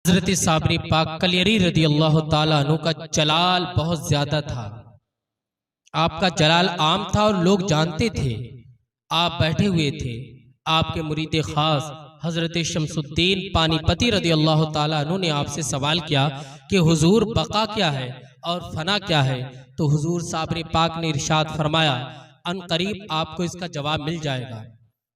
हजरत साबरी पाक कलियरी रदी अल्लाह ताला अन्हु का जलाल बहुत ज्यादा था। आपका जलाल आम था और लोग जानते थे। आप बैठे हुए थे, आपके मुरीद खास हजरत शमसुद्दीन पानीपती रदी अल्लाह ताला अन्हु ने आपसे सवाल किया कि हुजूर बका क्या है और फना क्या है। तो हुजूर साबरी पाक ने इरशाद फरमाया, अन करीब आपको इसका जवाब मिल जाएगा।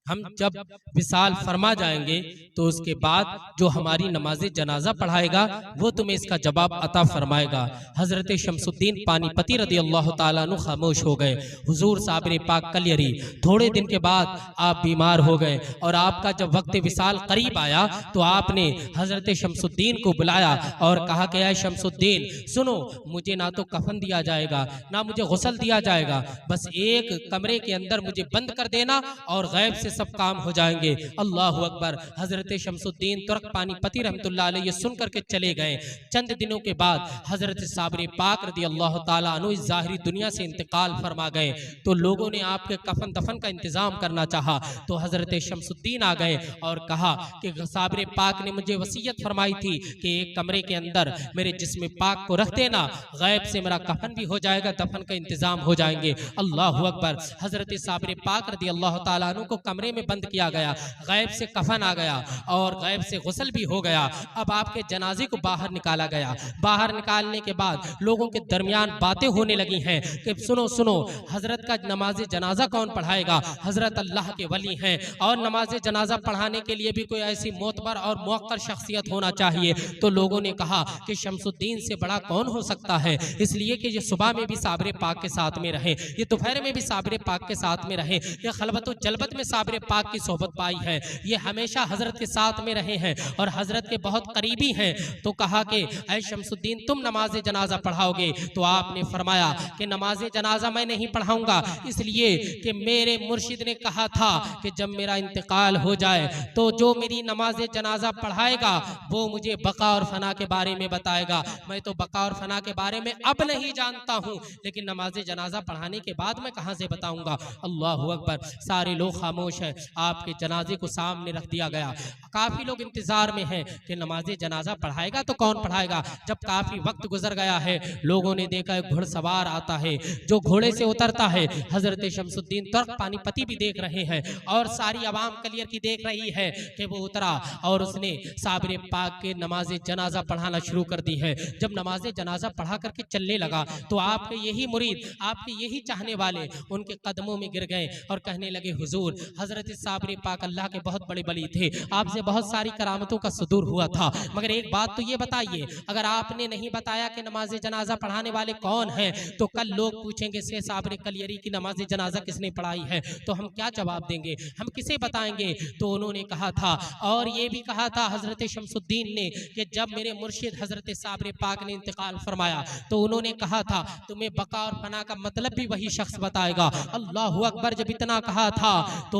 हम जब विसाल फरमा जाएंगे तो उसके बाद जो हमारी नमाज जनाजा पढ़ाएगा वो तुम्हें इसका जवाब अता फरमाएगा। हजरत शमसुद्दीन पानीपती रदी अल्लाह ताला अन्हु खामोश हो गए। हुजूर साबिर पाक कलियरी थोड़े दिन के बाद आप बीमार हो गए और आपका जब वक्त विसाल करीब आया तो आपने हजरत शमसुद्दीन को बुलाया और कहा कि ऐ शमसुद्दीन सुनो, मुझे ना तो कफन दिया जाएगा ना मुझे गुस्ल दिया जाएगा, बस एक कमरे के अंदर मुझे बंद कर देना और गैब से सब काम हो जाएंगे। अल्लाह अकबर। हजरत शमसुद्दीन तुर्क पानीपती रहमतुल्लाह अलैह ये सुन करके चले गए। चंद दिनों के बाद हजरत साबरी पाक रदी अल्लाह ताला अन्हु इस जाहिरी दुनिया से इंतकाल फरमा गए। तो लोगों ने आपके कफन दफन का इंतजाम करना चाहा तो हजरत शमसुद्दीन आ गए और कहा कि साबरी पाक ने मुझे वसीयत फरमाई थी कि एक कमरे के अंदर मेरे जिस्म पाक को रख देना, गैब से मेरा कफन भी हो जाएगा, दफन का इंतजाम हो जाएंगे। अल्लाह अकबर। हजरत साबरी पाक रदी अल्लाह ताला अन्हु को कमरे में बंद किया गया, गैब से कफन आ गया और गैब से गुस्ल भी हो गया। अब आपके जनाजे को बाहर निकाला गया। बाहर निकालने के बाद लोगों के दरमियान बातें होने लगी हैं कि सुनो सुनो, हजरत का नमाज जनाजा कौन पढ़ाएगा, हजरत अल्लाह के वली हैं और नमाज जनाजा पढ़ाने के लिए भी कोई ऐसी मोतबर और मौक़र शख्सियत होना चाहिए। तो लोगों ने कहा कि शमसुद्दीन से बड़ा कौन हो सकता है, इसलिए कि ये सुबह में भी साबरे पाक के साथ में रहे, ये दोपहर में भी साबरे पाक के साथ में रहे, ये खलबत व जलबत में साबरे पाक की सोहबत पाई है, ये हमेशा हजरत के साथ में रहे हैं और हजरत के बहुत करीबी हैं। तो कहा कि ऐ शमसुद्दीन तुम नमाज जनाजा पढ़ाओगे। तो आपने फरमाया कि नमाज जनाजा मैं नहीं पढ़ाऊंगा, इसलिए कि मेरे मुर्शिद ने कहा था कि जब मेरा इंतकाल हो जाए तो जो मेरी नमाज जनाजा पढ़ाएगा वो मुझे बका और फना के बारे में बताएगा। मैं तो बका और फना के बारे में अब नहीं जानता हूँ, लेकिन नमाज जनाजा पढ़ाने के बाद मैं कहाँ से बताऊंगा। अल्लाह अकबर। सारे लोग खामोश हैं। आपके जनाजे को सामने रख दिया गया। काफी लोग इंतजार में हैं कि नमाज जनाजा पढ़ाएगा तो कौन पढ़ाएगा। जब काफी वक्त गुजर गया है, लोगों ने देखा एक घुड़सवार आता है जो घोड़े से उतरता है। हजरत शमसुद्दीन तुर्क पानीपती भी देख रहे हैं और सारी आवाम कलियर की देख रही है कि वो उतरा और उसने साबिर पाक के नमाज जनाजा पढ़ाना शुरू कर दी है। जब नमाज जनाजा पढ़ा करके चलने लगा तो आपके यही मुरीद, आपके यही चाहने वाले उनके कदमों में गिर गए और कहने लगे, हुजूर हजरत साबरी पाक अल्लाह के बहुत बड़े बली थे, आपसे बहुत सारी करामतों का सुदूर हुआ था, मगर एक बात तो ये बताइए, अगर आपने नहीं बताया कि नमाज जनाजा पढ़ाने वाले कौन हैं तो कल लोग पूछेंगे से साबरी कलियरी की नमाज जनाजा किसने पढ़ाई है, तो हम क्या जवाब देंगे, हम किसे बताएंगे। तो उन्होंने कहा था और ये भी कहा था हजरत शमसुद्दीन ने कि जब मेरे मुर्शिद हजरत साबरी पाक ने इंतकाल फरमाया तो उन्होंने कहा था तुम्हें बका और फना का मतलब भी वही शख्स बताएगा। अल्लाह अकबर। जब इतना कहा था तो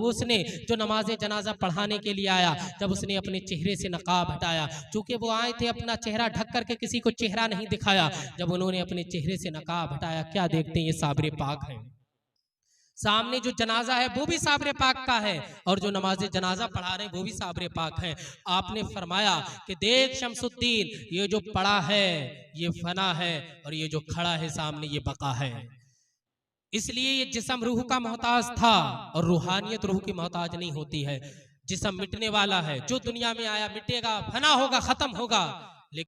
उसने जो नमाज जनाजा पढ़ाने के लिए आया, जब उसने अपने चेहरे से नकाब हटाया, चूंकि वो आए थे अपना चेहरा ढक करके किसी को चेहरा नहीं दिखाया, जब उन्होंने अपने चेहरे से नकाब हटाया, क्या देखते हैं ये साबरे पाक है। सामने जो जनाजा है वो भी साबरे पाक का है और जो नमाज जनाजा पढ़ा रहे हैं वो भी साबरे पाक है। आपने फरमाया कि देख शमसुद्दीन, ये जो पड़ा है ये फना है और ये जो खड़ा है सामने ये बका है। इसलिए ये जिस्म रूह का मोहताज था और रूहानियत रूह की मोहताज नहीं होती है। जिस्म मिटने वाला है, जो दुनिया में आया मिटेगा, फना होगा, खत्म होगा,